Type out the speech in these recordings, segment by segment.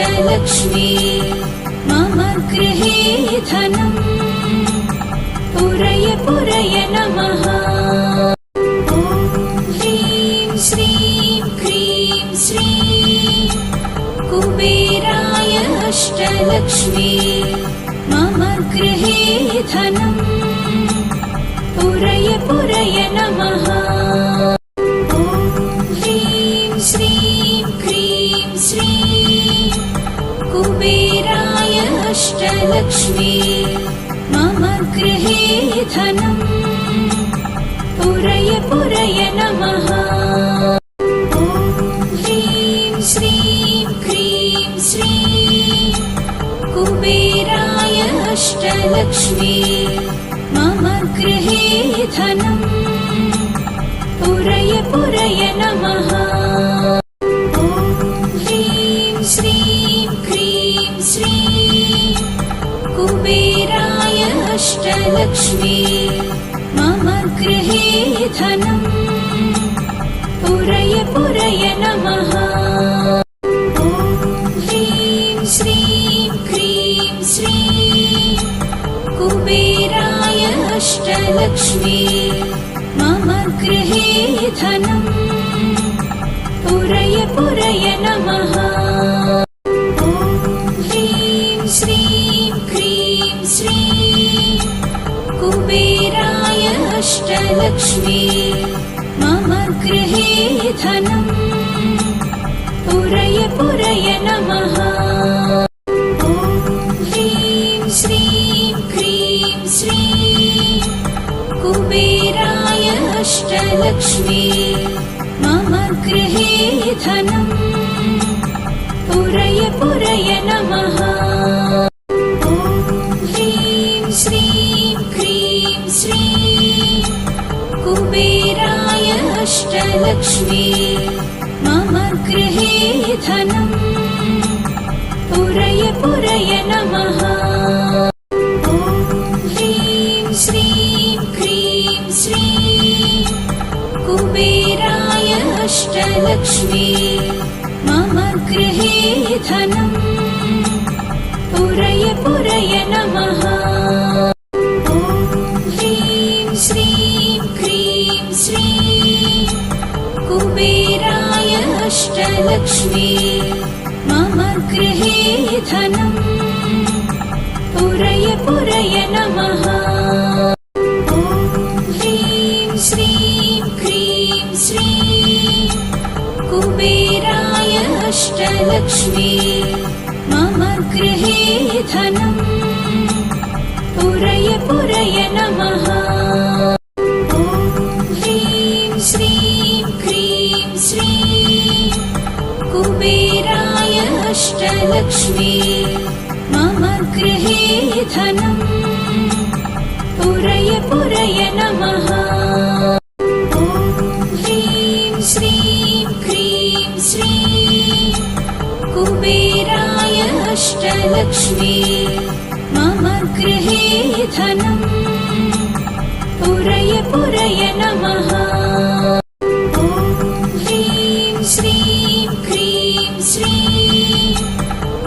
अष्टलक्ष्मी मम गृहे धनम् पुरय पुरय नमः। ॐ ह्रीं श्रीं क्रीं श्रीं कुबेराय अष्टलक्ष्मी मम गृहे धनम् पुरय पुरय नमः। ॐ ह्रीं श्रीं क्रीं श्रीं कुबेराय अष्टलक्ष्मी मम गृहे धनम् पुरय पुरय नमः। ॐ ह्रीं श्रीं क्रीं श्रीं कुबेराय अष्टलक्ष्मी मम गृहे धनम् पुरय पुरय नमः। ॐ ह्रीं श्रीं क्रीं श्रीं कुबेराय अष्टलक्ष्मी मम गृहे धनम् पुरय पुरय नमः। ॐ ह्रीं श्रीं क्रीं श्रीं कुबेराय अष्टलक्ष्मी मम गृहे धनम् पुरय पुरय नमः। ॐ ह्रीं श्रीं क्रीं श्रीं कुबेराय अष्टलक्ष्मी मम गृहे धनम् पुरय पुरय नमः। ॐ ह्रीं श्रीं क्रीं श्रीं कुबेराय अष्टलक्ष्मी मम गृहे धनम् पुरय पुरय नमः। ॐ ह्रीं श्रीं क्रीं श्रीं कुबेराय अष्टलक्ष्मी मम गृहे धनम् पुरय पुरय नमः। ॐ ह्रीं श्रीं क्रीं श्रीं कुबेराय अष्टलक्ष्मी मम गृहे धनम् पुरय पुरय नमः। ॐ ह्रीं श्रीं क्रीं श्रीं कुबेराय अष्टलक्ष्मी मम गृहे धनम् पुरय पुरय नमः। ॐ ह्रीं श्रीं क्रीं श्रीं कुबेराय अष्टलक्ष्मी मम गृहे धनम् पुरय पुरय नमः। ॐ ह्रीं श्रीं क्रीं श्रीं कुबेराय अष्टलक्ष्मी मम गृहे धनम् पुरय पुरय नमः। ॐ ह्रीं श्रीं क्रीं श्रीं कुबेराय अष्टलक्ष्मी मम गृहे धनम् पुरय पुरय नमः। ॐ ह्रीं श्रीं क्रीं श्रीं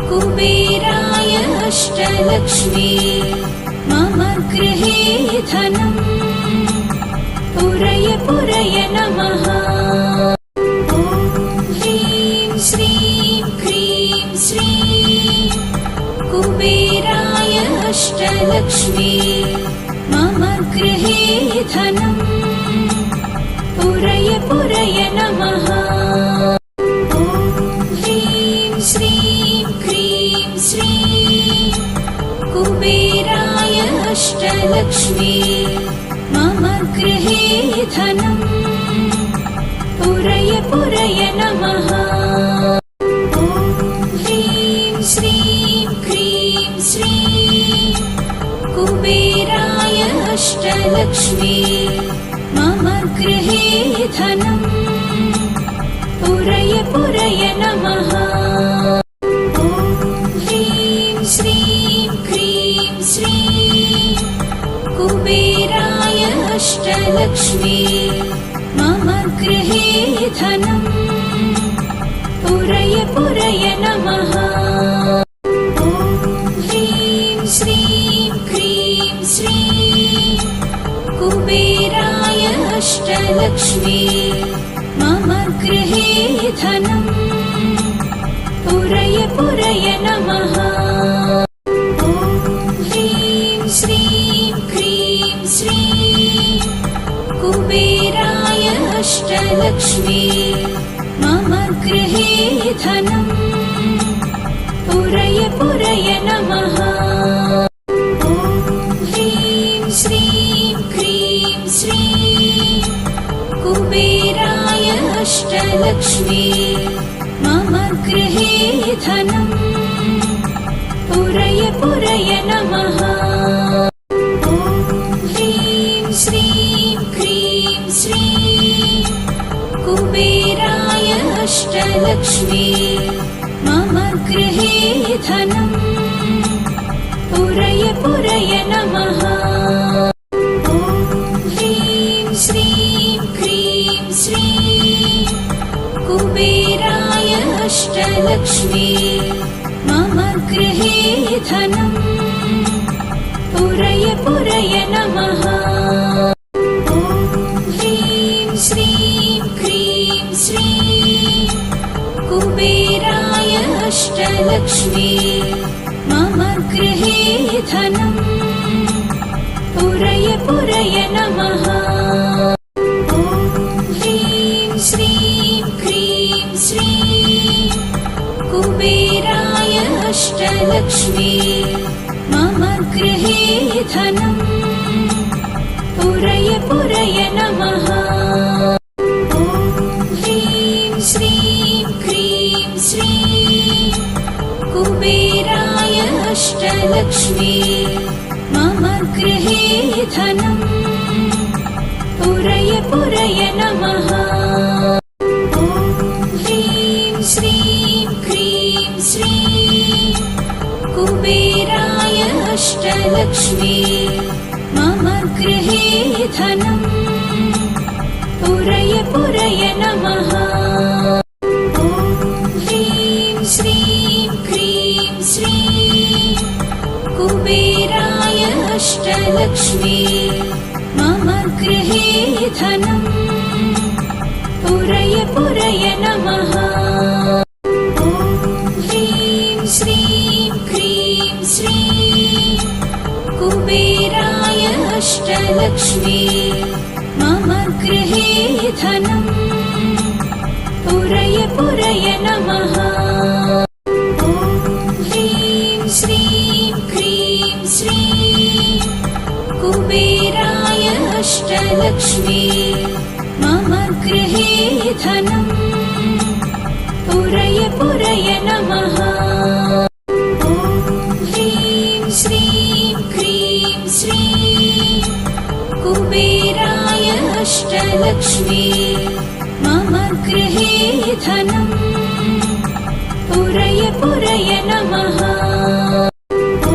कुबेराय अष्टलक्ष्मी मम गृहे धनम् पुरय पुरय नमः। ॐ ह्रीं श्रीं क्रीं श्रीं कुबेराय अष्टलक्ष्मी मम गृहे धनम् पुरय पुरय नमः। ॐ ह्रीं श्रीं क्रीं श्रीं कुबेराय अष्टलक्ष्मी मम गृहे धनम् पुरय पुरय नमः। ॐ ह्रीं श्रीं क्रीं श्रीं कुबेराय अष्टलक्ष्मी मम गृहे धनम् पुरय पुरय नमः। ॐ ह्रीं श्रीं क्रीं श्रीं कुबेराय अष्टलक्ष्मी मम गृहे धनम् पुरय पुरय नमः। ॐ ह्रीं श्रीं क्रीं श्रीं कुबेराय अष्टलक्ष्मी मम गृहे धनम् पुरय पुरय नमः। ॐ ह्रीं श्रीं क्रीं श्रीं कुबेराय अष्टलक्ष्मी मम गृहे धनम् पुरय पुरय नमः। ॐ ह्रीं श्रीं क्रीं श्रीं कुबेराय अष्टलक्ष्मी मम गृहे धनम् पुरय पुरय नमः। ॐ ह्रीं श्रीं क्रीं श्रीं कुबेराय अष्टलक्ष्मी मम गृहे धनम् पुरय पुरय नमः। ॐ ह्रीं श्रीं क्रीं श्रीं कुबेराय अष्टलक्ष्मी मम गृहे धनम् पुरय पुरय नमः। ॐ ह्रीं श्रीं क्रीं श्रीं कुबेराय अष्टलक्ष्मी मम गृहे धनम् पुरय पुरय नमः। ॐ ह्रीं श्रीं क्रीं श्रीं कुबेराय अष्टलक्ष्मी मम गृहे धनम् पुरय पुरय नमः। ॐ ह्रीं श्रीं क्रीं श्रीं कुबेराय अष्टलक्ष्मी मम गृहे धनम् पुरय पुरय नमः। ॐ ह्रीं श्रीं क्रीं श्रीं कुबेराय अष्टलक्ष्मी मम गृहे धनम् पुरय पुरय नमः। ॐ ह्रीं श्रीं क्रीं श्रीं कुबेराय अष्टलक्ष्मी मम गृहे धनम् पुरय पुरय नमः। ॐ ह्रीं श्रीं क्रीं श्रीं कुबेराय अष्टलक्ष्मी मम गृहे धनम् पुरय पुरय नमः। ॐ ह्रीं श्रीं क्रीं श्रीं कुबेराय अष्टलक्ष्मी मम गृहे धनम् पुरय पुरय नमः। ॐ ह्रीं श्रीं क्रीं श्रीं कुबेराय अष्टलक्ष्मी मम गृहे धनम् पुरय पुरय नमः। ॐ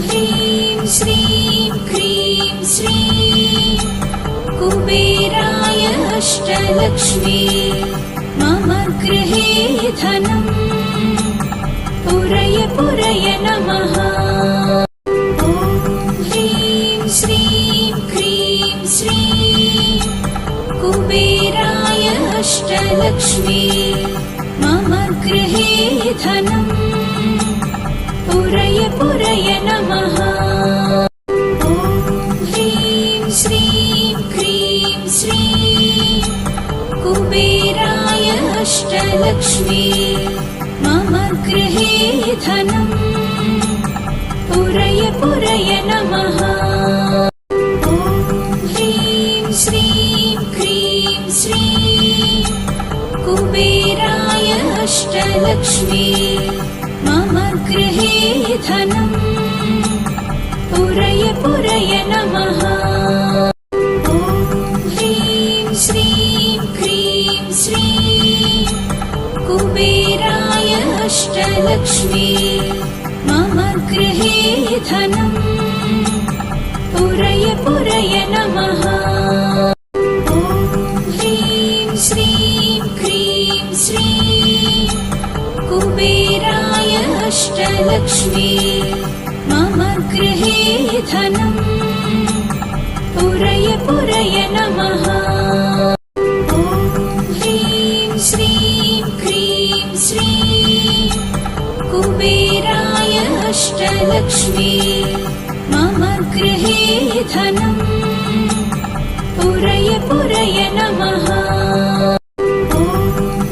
ह्रीं श्रीं क्रीं श्रीं कुबेराय अष्टलक्ष्मी मम गृहे धनम् पुरय पुरय नमः। ॐ ह्रीं श्रीं क्रीं श्रीं कुबेराय अष्टलक्ष्मी मम गृहे धनम् पुरय पुरय नमः। ॐ ह्रीं श्रीं क्रीं श्रीं कुबेराय अष्टलक्ष्मी मम गृहे धनम् पुरय पुरय नमः। ॐ ह्रीं श्रीं क्रीं श्रीं कुबेराय अष्टलक्ष्मी मम गृहे धनम् पुरय पुरय नमः। ॐ ह्रीं श्रीं क्रीं श्रीं कुबेराय अष्टलक्ष्मी मम गृहे धनम् पुरय पुरय नमः। ॐ ह्रीं श्रीं क्रीं श्रीं पुरय नमः। ॐ ह्रीं श्रीं क्रीं श्रीं कुबेराय अष्टलक्ष्मी मम गृहे धनम् पुरय पुरय नमः। ॐ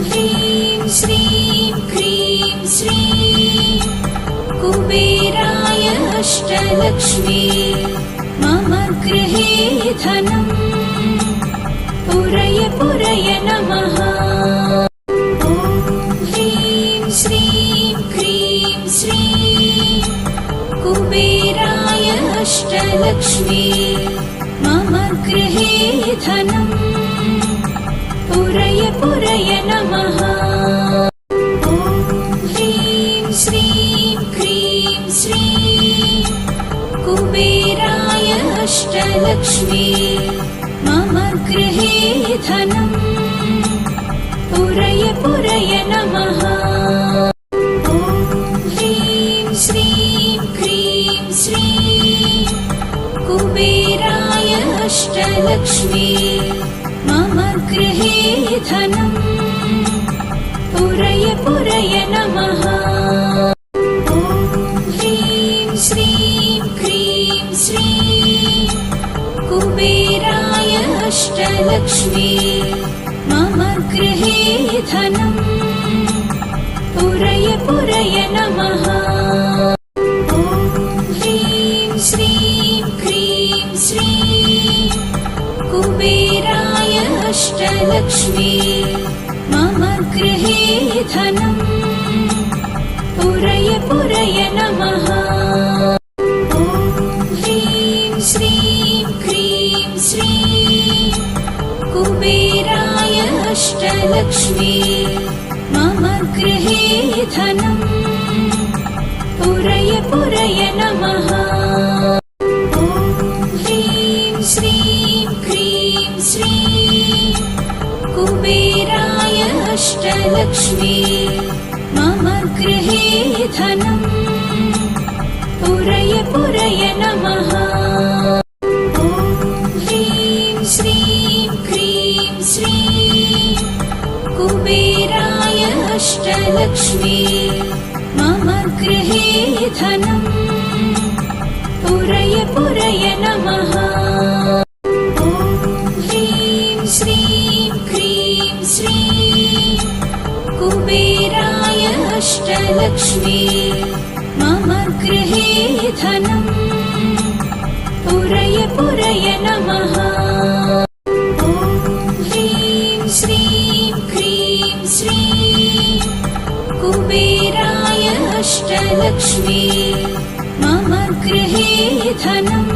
ह्रीं श्रीं क्रीं श्रीं कुबेराय अष्टलक्ष्मी मम गृहे धनम् पुरय पुरय नमः। ॐ ह्रीं श्रीं क्रीं श्रीं कुबेराय अष्टलक्ष्मी मम गृहे धनम् पुरय पुरय नमः। ॐ ह्रीं श्रीं क्रीं श्रीं कुबेराय अष्टलक्ष्मी मम गृहे धनम् पुरय पुरय नमः। ॐ ह्रीं श्रीं क्रीं श्रीं कुबेराय अष्टलक्ष्मी मम गृहे धनम् पुरय पुरय नमः। ॐ ह्रीं श्रीं क्रीं श्रीं कुबेराय अष्टलक्ष्मी मम गृहे धनम् पुरय पुरय नमः। ॐ ह्रीं श्रीं क्रीं श्रीं कुबेराय अष्टलक्ष्मी मम गृहे धनम् पुरय पुरय नमः। ॐ ह्रीं श्रीं क्रीं श्रीं कुबेराय अष्टलक्ष्मी मम गृहे धनम् पुरय पुरय नमः। ॐ ह्रीं श्रीं क्रीं श्रीं कुबेराय अष्टलक्ष्मी मम गृहे धनम् पुरय पुरय नमः। ॐ ह्रीं श्रीं क्रीं श्रीं कुबेराय अष्टलक्ष्मी मम गृहे धनम् पुरय पुरय नमः। ॐ ह्रीं श्रीं क्रीं श्रीं कुबेराय अष्टलक्ष्मी मम गृहे धनम् पुरय पुरय नमः। ॐ ह्रीं श्रीं क्रीं श्रीं कुबेराय अष्टलक्ष्मी मम गृहे धनम्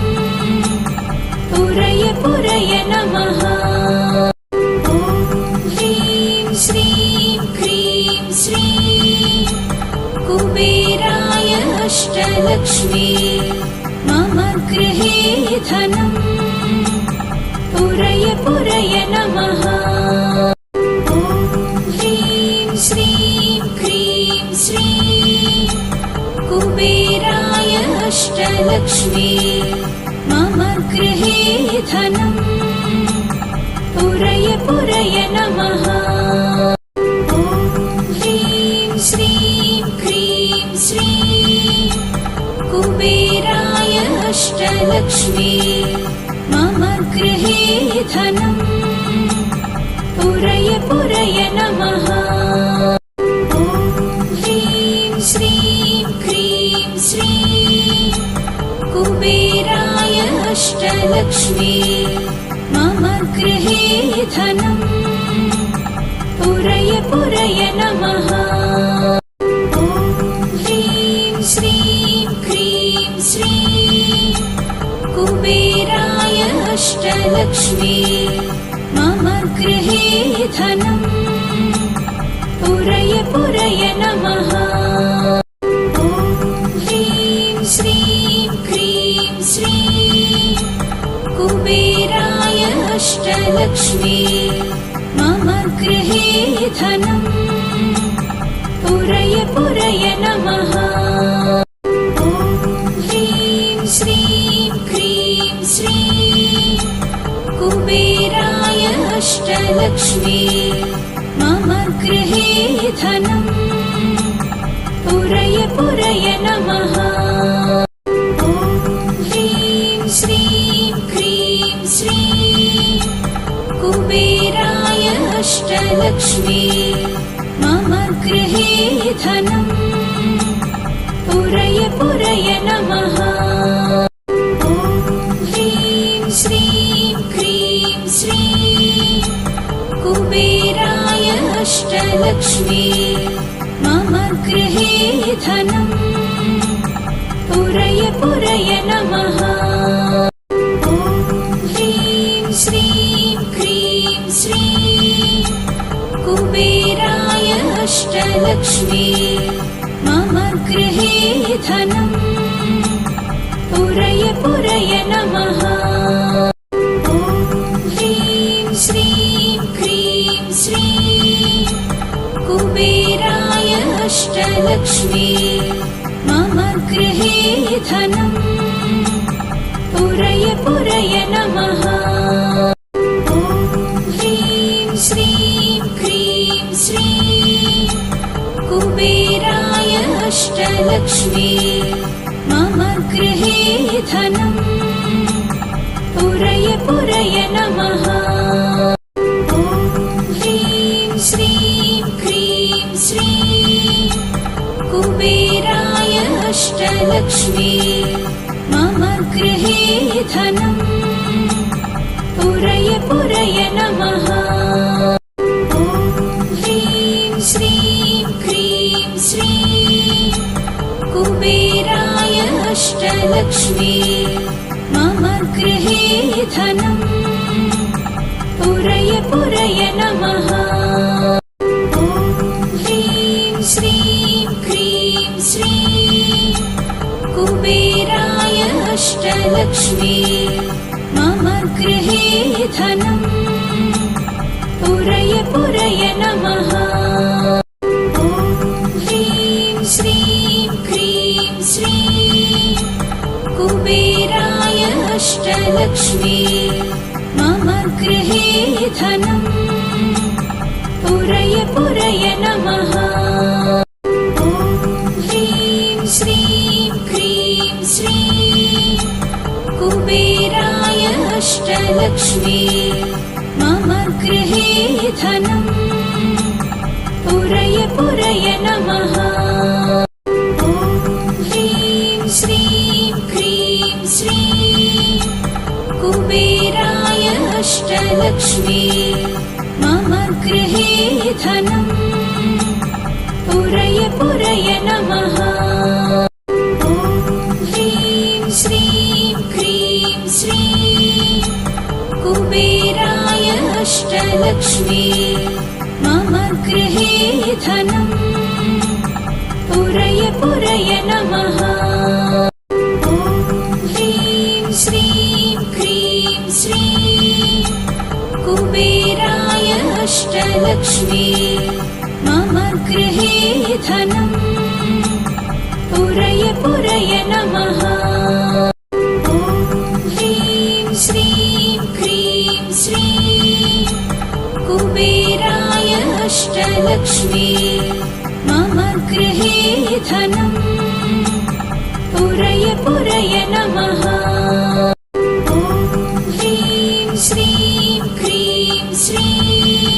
पुरय पुरय नमः। ॐ ह्रीं श्रीं क्रीं श्रीं कुबेराय अष्टलक्ष्मी मम गृहे धनम् पुरय पुरय नमः। ॐ ह्रीं श्रीं क्रीं श्रीं कुबेराय अष्टलक्ष्मी मम गृहे धनम् पुरय पुरय नमः। ॐ ह्रीं श्रीं क्रीं श्रीं कुबेराय अष्टलक्ष्मी मम गृहे धनम् पुरय पुरय नमः। ॐ ह्रीं श्रीं क्रीं श्रीं कुबेराय अष्टलक्ष्मी मम गृहे धनम् पुरय पुरय नमः। ॐ ह्रीं श्रीं क्रीं श्रीं कुबेराय अष्टलक्ष्मी मम गृहे धनम् पुरय पुरय नमः। ॐ ह्रीं श्रीं क्रीं श्रीं कुबेराय अष्टलक्ष्मी मम गृहे धनम् पुरय पुरय नमः। ॐ ह्रीं श्रीं क्रीं श्रीं कुबेराय अष्टलक्ष्मी मम गृहे धनम् पुरय पुरय नमः। ॐ ह्रीं श्रीं क्रीं श्रीं कुबेराय अष्टलक्ष्मी मम गृहे धनम् पुरय पुरय नमः। ॐ ह्रीं श्रीं क्रीं श्रीं कुबेराय अष्टलक्ष्मी मम गृहे धनम् पुरय पुरय नमः। ॐ ह्रीं श्रीं क्रीं श्रीं कुबेराय अष्टलक्ष्मी मम गृहे धनम् पुरय पुरय नमः। ॐ ह्रीं श्रीं क्रीं श्रीं कुबेराय अष्टलक्ष्मी मम गृहे धनम् पुरय पुरय नमः। ॐ ह्रीं श्रीं क्रीं श्रीं कुबेराय अष्टलक्ष्मी मम गृहे धनम् पुरय पुरय नमः। ॐ ह्रीं श्रीं क्रीं श्रीं कुबेराय अष्टलक्ष्मी मम गृहे धनम् पुरय पुरय नमः। ॐ ह्रीं श्रीं क्रीं श्रीं कुबेराय अष्टलक्ष्मी मम गृहे धनम् पुरय पुरय नमः। ॐ ह्रीं श्रीं क्रीं श्रीं कुबेराय अष्टलक्ष्मी मम गृहे धनम् पुरय पुरय नमः। ॐ ह्रीं श्रीं क्रीं श्रीं कुबेराय अष्टलक्ष्मी मम गृहे धनम् पुरय पुरय नमः। ॐ ह्रीं श्रीं क्रीं श्रीं कुबेराय अष्टलक्ष्मी मम गृहे धनम् पुरय पुरय नमः। ॐ ह्रीं श्रीं क्रीं श्रीं कुबेराय अष्टलक्ष्मी मम गृहे धनम् पुरय पुरय नमः। ॐ ह्रीं श्रीं क्रीं श्रीं कुबेराय अष्टलक्ष्मी मम गृहे धनम् पुरय पुरय नमः। ॐ ह्रीं श्रीं क्रीं श्रीं कुबेराय अष्टलक्ष्मी मम गृहे धनम् पुरय पुरय नमः। ॐ ह्रीं श्रीं क्रीं श्रीं कुबेराय अष्टलक्ष्मी मम गृहे धनम् पुरय पुरय नमः। ॐ ह्रीं श्रीं क्रीं श्रीं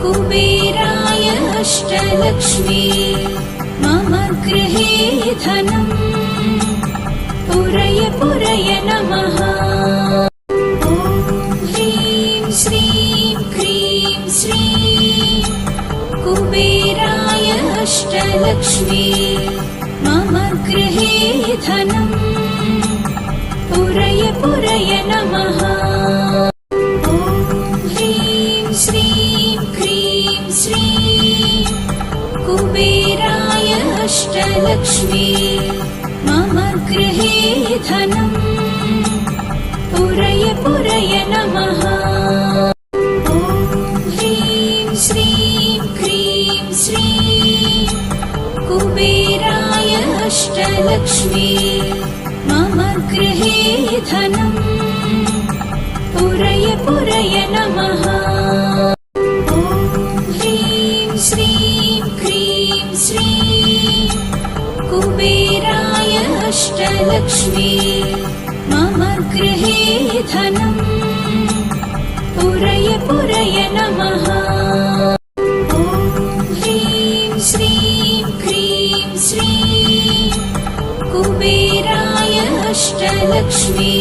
कुबेराय अष्टलक्ष्मी मम गृहे धनम् पुरय पुरय नमः। ॐ ह्रीं श्रीं क्रीं श्रीं कुबेराय अष्टलक्ष्मी मम गृहे धनम् पुरय पुरय नमः। ॐ ह्रीं श्रीं क्रीं श्रीं कुबेराय अष्टलक्ष्मी मम गृहे धनम् पुरय पुरय नमः। ॐ ह्रीं श्रीं क्रीं श्रीं कुबेराय अष्टलक्ष्मी मम गृहे धनम् पुरय पुरय पुरय नमः। ॐ ह्रीं श्रीं क्रीं श्रीं कुबेराय अष्टलक्ष्मी मम गृहे धनं पुरय पुरय नमः। ॐ ह्रीं श्रीं क्रीं श्रीं कुबेराय अष्टलक्ष्मी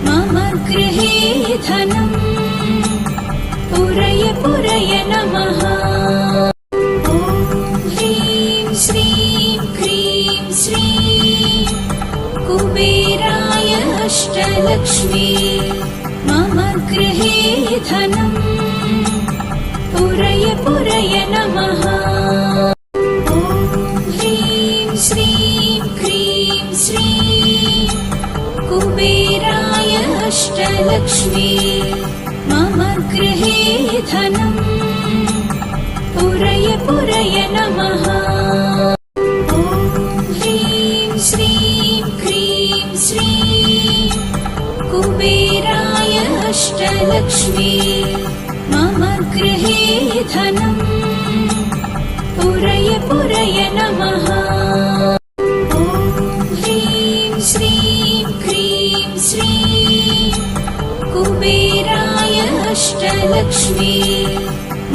मम गृहे धनं पुरय पुरय नमः। ॐ ह्रीं श्रीं क्रीं श्रीं कुबेराय अष्टलक्ष्मी मम गृहे धनं पुरय पुरय नमः। ॐ ह्रीं श्रीं क्रीं श्रीं कुबेराय अष्टलक्ष्मी मम गृहे धनं पुरय पुरय नमः। ॐ ह्रीं श्रीं क्रीं श्रीं कुबेराय अष्टलक्ष्मी मम गृहे धनं पुरय पुरय नमः। ॐ ह्रीं श्रीं क्रीं श्रीं कुबेराय अष्टलक्ष्मी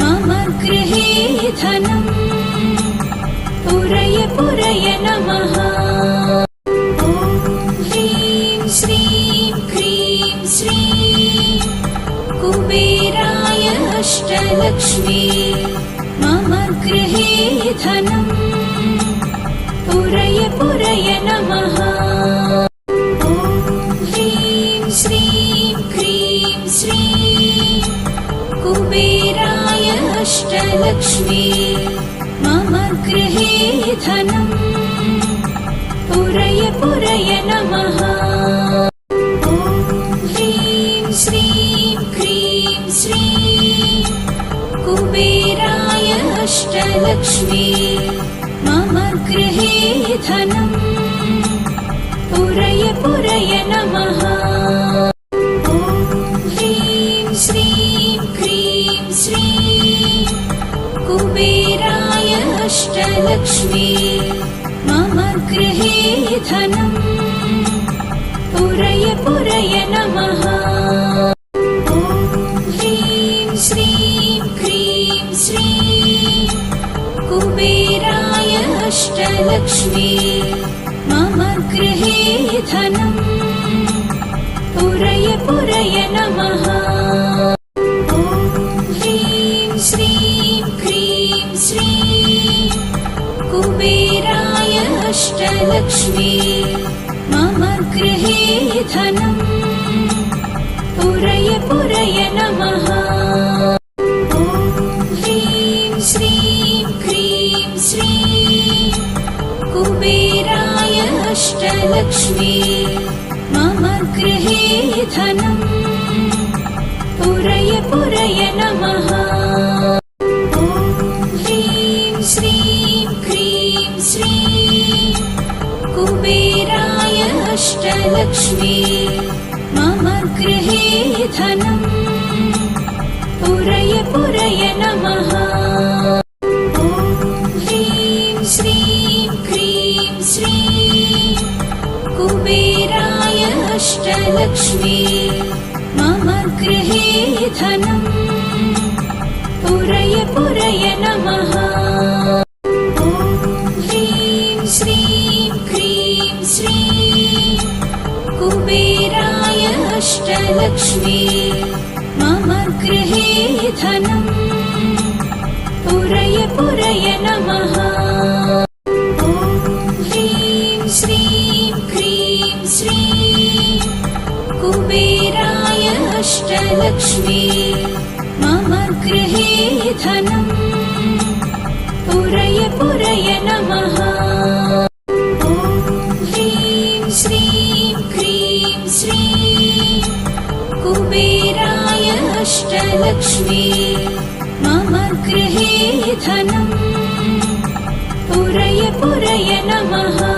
मम गृहे धनं पुरय पुरय नमः। ॐ ह्रीं श्रीं क्रीं श्रीं कुबेराय अष्टलक्ष्मी मम गृहे धनं पुरय पुरय नमः। ॐ ह्रीं श्रीं क्रीं श्रीं कुबेराय अष्टलक्ष्मी मम गृहे धनं पुरय पुरय नमः। ॐ ह्रीं श्रीं क्रीं श्रीं कुबेराय अष्टलक्ष्मी मम गृहे धनं पुरय पुरय नमः। ॐ ह्रीं श्रीं क्रीं श्रीं कुबेराय अष्टलक्ष्मी मम गृहे धनं पुरय पुरय नमः। ॐ ह्रीं श्रीं क्रीं श्रीं कुबेराय अष्टलक्ष्मी मम गृहे धनं पुरय पुरय नमः। ॐ ह्रीं श्रीं क्रीं श्रीं कुबेराय अष्टलक्ष्मी मम गृहे धनं पुरय पुरय नमः। ॐ ह्रीं श्रीं क्रीं श्रीं कुबेराय अष्टलक्ष्मी मम गृहे धनं पुरय पुरय नमः। ॐ ह्रीं श्रीं क्रीं श्रीं कुबेराय अष्टलक्ष्मी मम गृहे धनं पुरय पुरय नमः। ॐ ह्रीं श्रीं क्रीं श्रीं कुबेराय अष्टलक्ष्मी मम गृहे धनं पुरय पुरय नमः। ॐ ह्रीं श्रीं क्रीं श्रीं कुबेराय अष्टलक्ष्मी मम गृहे धनं पुरय पुरय नमः। ॐ ह्रीं श्रीं क्रीं श्रीं कुबेराय अष्टलक्ष्मी मम गृहे धनं पुरय पुरय नमः। ॐ ह्रीं श्रीं क्रीं श्रीं कुबेराय अष्टलक्ष्मी मम गृहे धनं पुरय पुरय नमः।